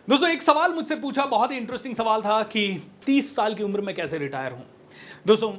दोस्तों एक सवाल मुझसे पूछा, बहुत ही इंटरेस्टिंग सवाल था कि 30 साल की उम्र में कैसे रिटायर हूं। दोस्तों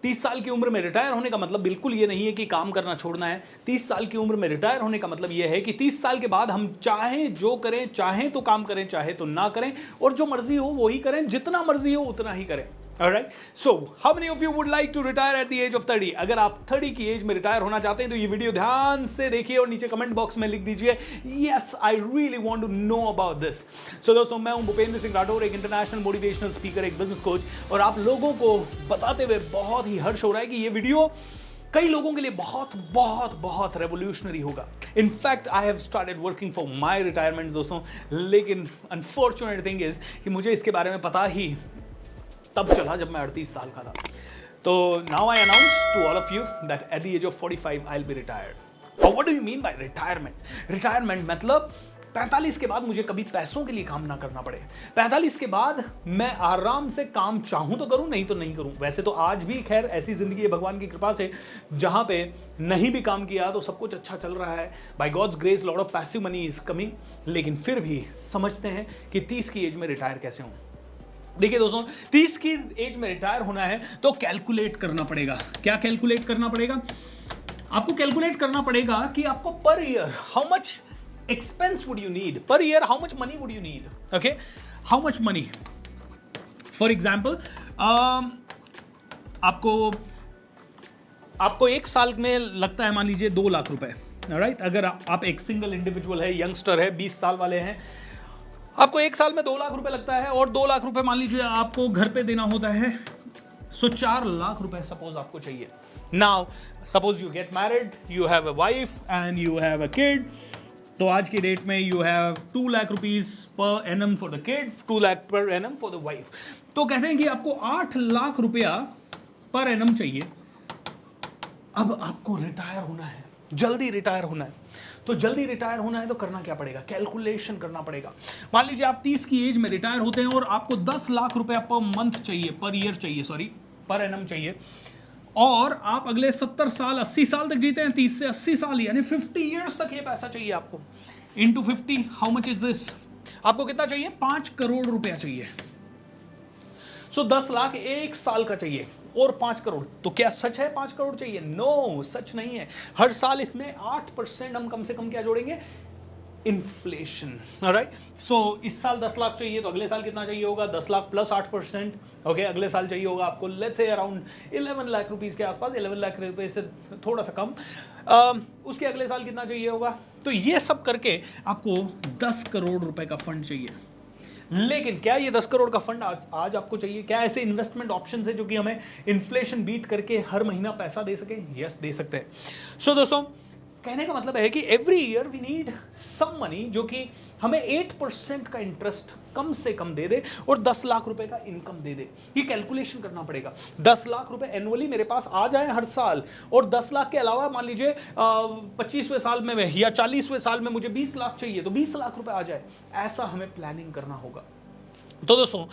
30 साल की उम्र में रिटायर होने का मतलब बिल्कुल ये नहीं है कि काम करना छोड़ना है। 30 साल की उम्र में रिटायर होने का मतलब ये है कि 30 साल के बाद हम चाहें जो करें, चाहें तो काम करें, चाहे तो ना करें, और जो मर्जी हो वो ही करें, जितना मर्जी हो उतना ही करें। Alright? So, how many of you would like to retire at the age of 30? अगर आप 30 की एज में रिटायर होना चाहते हैं तो ये वीडियो ध्यान से देखिए और नीचे कमेंट बॉक्स में लिख दीजिए yes, I really want to know about this. So दोस्तों मैं हूं भूपेंद्र सिंह राठौर, एक इंटरनेशनल मोटिवेशनल स्पीकर, एक बिजनेस कोच, और आप लोगों को बताते हुए बहुत ही हर्ष हो रहा है कि ये वीडियो कई लोगों के लिए बहुत बहुत बहुत रेवोल्यूशनरी होगा। In fact I have started working for my retirement दोस्तों, लेकिन अनफॉर्चुनेट थिंग इज कि मुझे इसके बारे में पता ही तब चला जब मैं 38 साल का था। तो now I announce to all of you that at the age of 45 I will be retired. और what do you mean by retirement? Retirement मतलब 45 के बाद मुझे कभी पैसों के लिए काम ना करना पड़े। 45 के बाद मैं आराम से काम चाहूं तो करूं, नहीं तो नहीं करूं। वैसे तो आज भी खैर ऐसी जिंदगी है भगवान की कृपा से जहां पे नहीं भी काम किया तो सब कुछ अच्छा चल रहा है। By God's grace lot of passive money is coming. लेकिन फिर भी समझते हैं कि 30 की एज में रिटायर कैसे हों। देखिए दोस्तों 30 की एज में रिटायर होना है तो कैलकुलेट करना पड़ेगा। क्या कैलकुलेट करना पड़ेगा? आपको कैलकुलेट करना पड़ेगा कि आपको per year how much expense would you need, per year how much money would you need, okay, how much money. For example आपको एक साल में लगता है मान लीजिए 2 लाख रुपए, राइट। अगर आप एक सिंगल इंडिविजुअल है, यंगस्टर है, 20 साल वाले हैं, आपको एक साल में 2 लाख रुपए लगता है, और 2 लाख रुपए मान लीजिए आपको घर पे देना होता है, सो 4 लाख रुपए सपोज आपको चाहिए। Now suppose you get married, you have a wife and you have a kid, तो आज की डेट में you have 2 lakh rupees per annum for the kid, 2 lakh per annum for the wife. तो कहते हैं कि आपको 8 लाख रुपया पर एनम चाहिए। अब आपको रिटायर होना है, जल्दी रिटायर होना है। तो जल्दी रिटायर होना है तो करना क्या पड़ेगा? कैलकुलेशन करना पड़ेगा। मान लीजिए आप 30 की एज में रिटायर होते हैं और आपको 10 लाख रुपया पर मंथ चाहिए, पर ईयर चाहिए, सॉरी पर एनम चाहिए, और आप अगले 70 साल 80 साल तक जीते हैं, 30 से 80 साल यानी 50 ईयर्स तक ये पैसा चाहिए आपको। Into 50 how much is this? आपको कितना चाहिए? 5 करोड़ रुपया चाहिए। सो 10 लाख एक साल का चाहिए और 5 करोड़। तो क्या सच है 5 करोड़ चाहिए? नो, सच नहीं है। हर साल इसमें 8% हम कम से कम क्या जोड़ेंगे? Inflation, right. सो इस साल 10 लाख चाहिए तो अगले साल कितना चाहिए होगा? 10 लाख प्लस 8%, ओके। अगले साल चाहिए होगा आपको let's say around 11 lakh rupees के आसपास, 11 लाख रुपए से थोड़ा सा कम। उसके अगले साल कितना चाहिए होगा? तो ये सब करके आपको 10 करोड़ रुपए का फंड चाहिए। लेकिन क्या ये 10 करोड़ का फंड आज आपको चाहिए? क्या ऐसे इन्वेस्टमेंट ऑप्शन है जो कि हमें इन्फ्लेशन बीट करके हर महीना पैसा दे सके? यस, दे सकते हैं। सो दोस्तों कहने का मतलब है कि every year we need some money जो कि हमें 8% का इंटरेस्ट कम से कम दे दे और 10 लाख रुपए का इनकम दे दे। ये कैलकुलेशन करना पड़ेगा। 10 लाख रुपए एनुअली मेरे पास आ जाए हर साल, और 10 लाख के अलावा मान लीजिए 25वें साल में या 40वें साल में मुझे 20 लाख चाहिए, तो 20 लाख रुपए आ जाए। ऐसा हमें प्लानिंग करना होगा। तो दोस्तों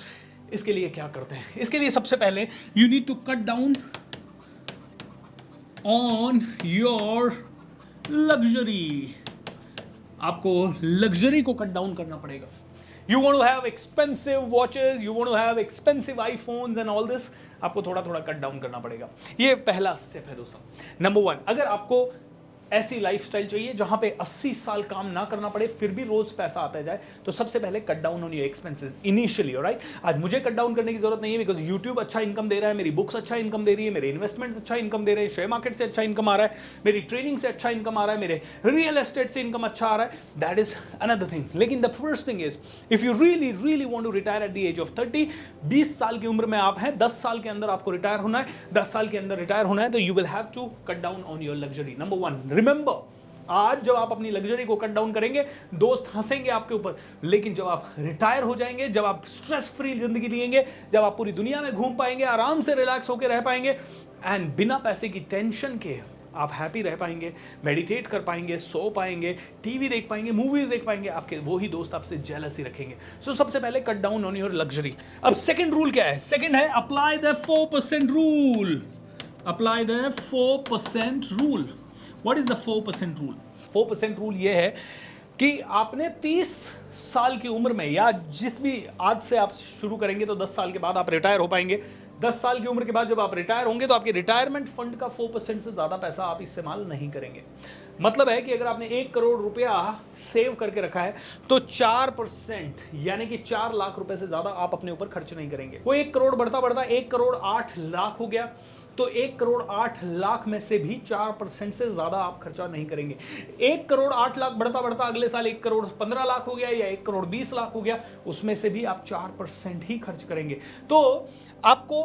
इसके लिए क्या करते हैं? इसके लिए सबसे पहले you need to cut down on your luxury. आपको लग्जरी को कट डाउन करना पड़ेगा। You want to have expensive watches, you want to have expensive iPhones and all this, आपको थोड़ा थोड़ा कट डाउन करना पड़ेगा। ये पहला स्टेप है दोस्तों। नंबर 1, अगर आपको ऐसी लाइफस्टाइल चाहिए जहां पे 80 साल काम ना करना पड़े फिर भी रोज पैसा आता जाए, तो सबसे पहले cut down on your expenses initially, right. आज मुझे कट डाउन करने की जरूरत नहीं है बिकॉज यूट्यूब अच्छा इनकम दे रहा है, मेरी बुक्स अच्छा इनकम दे रही है, मेरे इन्वेस्टमेंट्स अच्छा इनकम दे रहे हैं, शेयर मार्केट से अच्छा इनकम आ रहा है, मेरी ट्रेडिंग से अच्छा इनकम आ रहा है, मेरे रियल एस्टेट से इनकम अच्छा आ रहा है। That is another thing. लेकिन the first thing is if you really really want to retire at the age of 30, 20 साल की उम्र में आप हैं, 10 साल के अंदर आपको रिटायर होना है, 10 साल के अंदर रिटायर होना है, तो you will have to cut down on your luxury. Number 1, remember, आज जब आप अपनी लग्जरी को कट डाउन करेंगे दोस्त हंसेंगे आपके ऊपर, लेकिन जब आप रिटायर हो जाएंगे, जब आप स्ट्रेस फ्री जिंदगी जिएंगे, जब आप पूरी दुनिया में घूम पाएंगे, आराम से रिलैक्स होकर रह पाएंगे एंड बिना पैसे की टेंशन के आप हैप्पी रह पाएंगे, मेडिटेट कर पाएंगे, सो पाएंगे, टीवी देख पाएंगे, मूवीज देख पाएंगे, आपके वही दोस्त आपसे जेलसी रखेंगे। सो सबसे पहले cut down on your luxury. अब सेकंड रूल क्या है? सेकंड है apply the 4% rule. Apply the 4% rule. What is the 4% rule? 4% rule ये है कि आपने 30 साल की उम्र में, या जिस भी आज से आप शुरू करेंगे तो 10 साल के बाद आप रिटायर हो पाएंगे। 10 साल की उम्र के बाद जब आप रिटायर होंगे तो आपके रिटायरमेंट फंड का 4% से ज़्यादा पैसा आप इस्तेमाल नहीं करेंगे। मतलब है कि अगर आपने 1 करोड़ रुपया सेव करके रखा है तो 4% यानी कि 4 लाख रुपए से ज़्यादा आप अपने ऊपर खर्च नहीं करेंगे। वो 1 करोड़ बढ़ता बढ़ता 1 करोड़ 8 लाख हो गया, तो 1 करोड़ 8 लाख में से भी 4% से ज्यादा आप खर्चा नहीं करेंगे। 1 करोड़ 8 लाख बढ़ता बढ़ता अगले साल 1 करोड़ 15 लाख हो गया या 1 करोड़ 20 लाख हो गया, उसमें से भी आप 4% ही खर्च करेंगे। तो आपको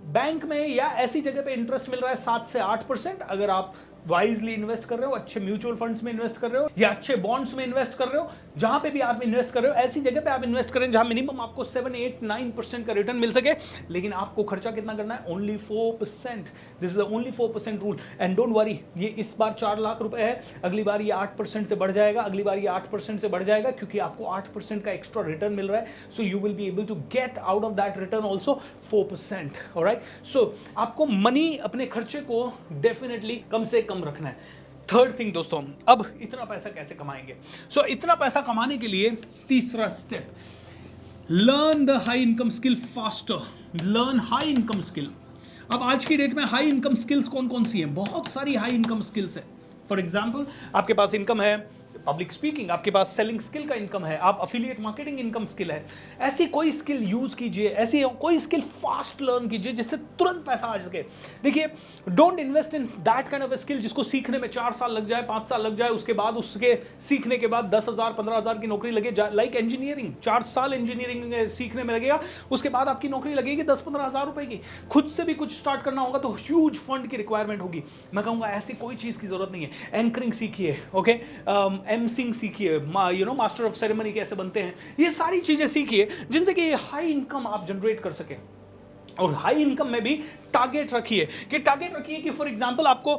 बैंक में या ऐसी जगह पे इंटरेस्ट मिल रहा है 7 से 8%। अगर आप वाइजली इन्वेस्ट कर रहे हो, अच्छे म्यूचुअल फंड्स में इन्वेस्ट कर रहे हो या अच्छे बॉन्ड्स में इन्वेस्ट कर रहे हो, जहां पे भी आप इन्वेस्ट कर रहे हो ऐसी जगह पे आप इन्वेस्ट करें जहां मिनिमम आपको 7, 8, 9% का रिटर्न मिल सके। लेकिन आपको खर्चा कितना करना है? Only 4%। This is the only 4% rule. And don't worry, ये इस बार 4 लाख रुपए है, अगली बार ये 8% से बढ़ जाएगा, अगली बार ये 8% से बढ़ जाएगा, क्योंकि आपको 8% का एक्स्ट्रा रिटर्न मिल रहा है। So you will be able to get out of that return also 4%। Alright, so आपको मनी, अपने खर्चे को डेफिनेटली कम से कम रखना है। थर्ड थिंग दोस्तों, अब इतना पैसा कैसे कमाएंगे? सो इतना पैसा कमाने के लिए तीसरा step, learn the high income skill faster. Learn high income skill. अब आज की डेट में हाई इनकम स्किल्स कौन कौन सी हैं? बहुत सारी हाई इनकम स्किल्स है। फॉर एग्जाम्पल, आपके पास इनकम है पब्लिक स्पीकिंग, आपके पास सेलिंग स्किल का इनकम है, आप अफिलिएट मार्केटिंग इनकम स्किल है। ऐसी कोई स्किल यूज कीजिए, ऐसी कोई स्किल फास्ट लर्न कीजिए जिससे तुरंत पैसा आ सके। देखिए, don't invest in that kind of skill जिसको सीखने में 4 साल लग जाए, 5 साल लग जाए, उसके बाद उसके सीखने के बाद 10,000 15,000 की नौकरी लगे। लाइक इंजीनियरिंग, 4 साल इंजीनियरिंग सीखने में लगेगा, उसके बाद आपकी नौकरी लगेगी 10-15 हज़ार रुपए की। खुद से भी कुछ स्टार्ट करना होगा तो ह्यूज फंड की रिक्वायरमेंट होगी। मैं कहूंगा ऐसी कोई चीज की जरूरत नहीं है। एंकरिंग सीखिए, ओके, एमसिंग सीखिए, मास्टर ऑफ सेरेमनी कैसे बनते हैं, ये सारी चीजें सीखिए जिनसे कि हाई इनकम आप जनरेट कर सके। और हाई इनकम में भी टारगेट रखिए कि फॉर एग्जांपल आपको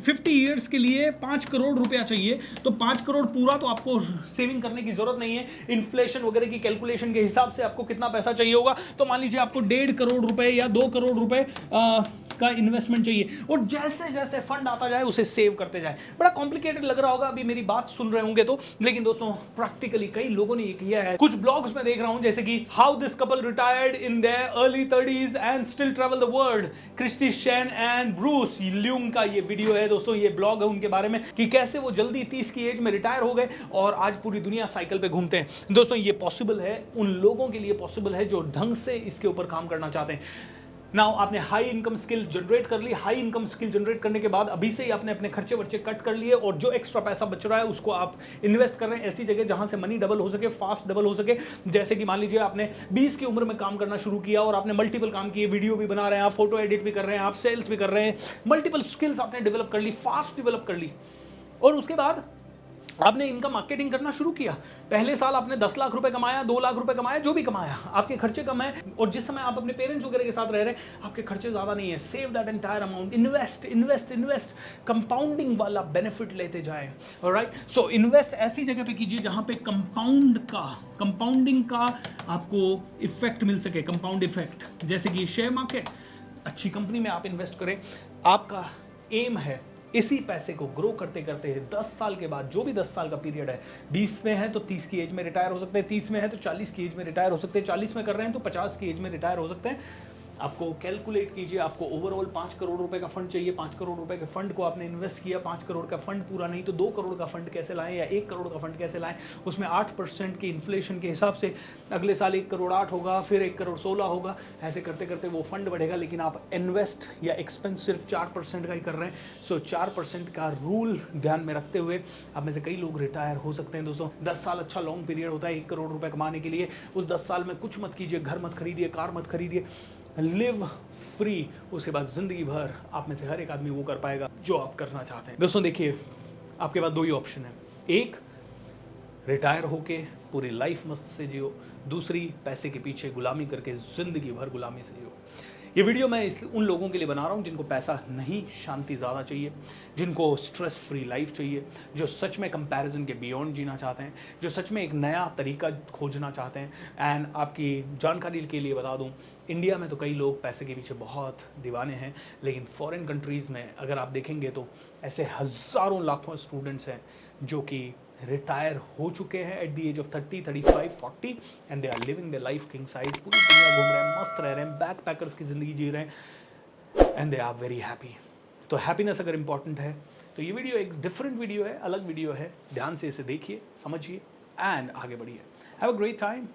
50 इयर्स के लिए 5 करोड़ रुपया चाहिए, तो 5 करोड़ पूरा तो आपको सेविंग करने की जरूरत नहीं है। इन्फ्लेशन वगैरह की कैलकुलेशन के हिसाब से आपको कितना पैसा चाहिए होगा, तो मान लीजिए आपको 1.5 करोड़ रुपए या 2 करोड़ रुपए का इन्वेस्टमेंट चाहिए, और जैसे जैसे फंड आता जाए उसे सेव करते जाए। बड़ा कॉम्प्लिकेटेड लग रहा होगा अभी मेरी बात सुन रहे होंगे तो, लेकिन दोस्तों प्रैक्टिकली कई लोगों ने ये किया है। कुछ ब्लॉग्स में देख रहा हूं, जैसे कि how this couple retired in their early 30s and still travel the world, Kristy Shen and Bruce Leung का ये वीडियो है दोस्तों। ये ब्लॉग है उनके बारे में कि कैसे वो जल्दी 30 की एज में रिटायर हो गए और आज पूरी दुनिया साइकिल पे घूमते हैं। दोस्तों ये पॉसिबल है, उन लोगों के लिए पॉसिबल है जो ढंग से इसके ऊपर काम करना चाहते हैं। नाउ आपने हाई इनकम स्किल जनरेट कर ली। हाई इनकम स्किल जनरेट करने के बाद अभी से ही आपने अपने खर्चे वर्चे कट कर लिए, और जो एक्स्ट्रा पैसा बच रहा है उसको आप इन्वेस्ट कर रहे हैं ऐसी जगह जहां से मनी डबल हो सके, फास्ट डबल हो सके। जैसे कि मान लीजिए आपने 20 की उम्र में काम करना शुरू किया और आपने मल्टीपल काम किए, वीडियो भी बना रहे हैं आप, फोटो एडिट भी कर रहे हैं आप, सेल्स भी कर रहे हैं, मल्टीपल स्किल्स आपने डेवलप कर ली, फास्ट डेवलप कर ली, और उसके बाद आपने इनका मार्केटिंग करना शुरू किया। पहले साल आपने 10 लाख रुपए कमाया, 2 लाख रुपए कमाया, जो भी कमाया, आपके खर्चे कम है, और जिस समय आप अपने पेरेंट्स वगैरह के साथ रह रहे हैं आपके खर्चे ज्यादा नहीं है। Save that entire amount, invest invest invest, compounding वाला बेनिफिट लेते जाए। ऑलराइट, सो इन्वेस्ट ऐसी जगह पे कीजिए जहां पे कंपाउंडिंग का आपको इफेक्ट मिल सके, कंपाउंड इफेक्ट। जैसे कि शेयर मार्केट, अच्छी कंपनी में आप इन्वेस्ट करें, आपका एम है इसी पैसे को ग्रो करते करते 10 साल के बाद, जो भी 10 साल का पीरियड है, 20 में है तो 30 की एज में रिटायर हो सकते हैं, 30 में है तो 40 की एज में रिटायर हो सकते हैं, 40 में कर रहे हैं तो 50 की एज में रिटायर हो सकते हैं। आपको कैलकुलेट कीजिए, आपको ओवरऑल 5 करोड़ रुपए का फंड चाहिए, 5 करोड़ रुपए के फंड को आपने इन्वेस्ट किया, 5 करोड़ का फंड पूरा नहीं तो 2 करोड़ का फंड कैसे लाएं या 1 करोड़ का फंड कैसे लाएं। उसमें 8% की इन्फ्लेशन के हिसाब से अगले साल 1 करोड़ 8 होगा, फिर 1 करोड़ 16 होगा, ऐसे करते करते वो फंड बढ़ेगा, लेकिन आप इन्वेस्ट या एक्सपेंस सिर्फ 4% का ही कर रहे हैं। सो 4% का रूल ध्यान में रखते हुए आप में से कई लोग रिटायर हो सकते हैं। दोस्तों 10 साल अच्छा लॉन्ग पीरियड होता है 1 करोड़ रुपए कमाने के लिए। उस 10 साल में कुछ मत कीजिए, घर मत खरीदिए, कार मत खरीदिए, लिव फ्री। उसके बाद जिंदगी भर आप में से हर एक आदमी वो कर पाएगा जो आप करना चाहते हैं। दोस्तों देखिए, आपके पास 2 ही ऑप्शन है, एक रिटायर होके पूरी लाइफ मस्त से जियो, दूसरी पैसे के पीछे गुलामी करके जिंदगी भर गुलामी से जियो। ये वीडियो मैं उन लोगों के लिए बना रहा हूँ जिनको पैसा नहीं, शांति ज़्यादा चाहिए, जिनको स्ट्रेस फ्री लाइफ चाहिए, जो सच में कंपैरिजन के बियॉन्ड जीना चाहते हैं, जो सच में एक नया तरीका खोजना चाहते हैं। एंड आपकी जानकारी के लिए बता दूँ, इंडिया में तो कई लोग पैसे के पीछे बहुत दीवाने हैं, लेकिन फॉरेन कंट्रीज़ में अगर आप देखेंगे तो ऐसे हज़ारों लाखों स्टूडेंट्स हैं जो कि रिटायर हो चुके हैं at the age of 30, 35, 40 and they are living the life king size, पूरी दुनिया घूम रहे हैं, मस्त रह रहे हैं, बैक पैकर्स की ज़िंदगी जी रहे हैं and they are very happy. तो हैप्पीनेस अगर इंपॉर्टेंट है तो ये वीडियो एक डिफरेंट वीडियो है, अलग वीडियो है, ध्यान से इसे देखिए, समझिए एंड आगे बढ़िए। Have a great time.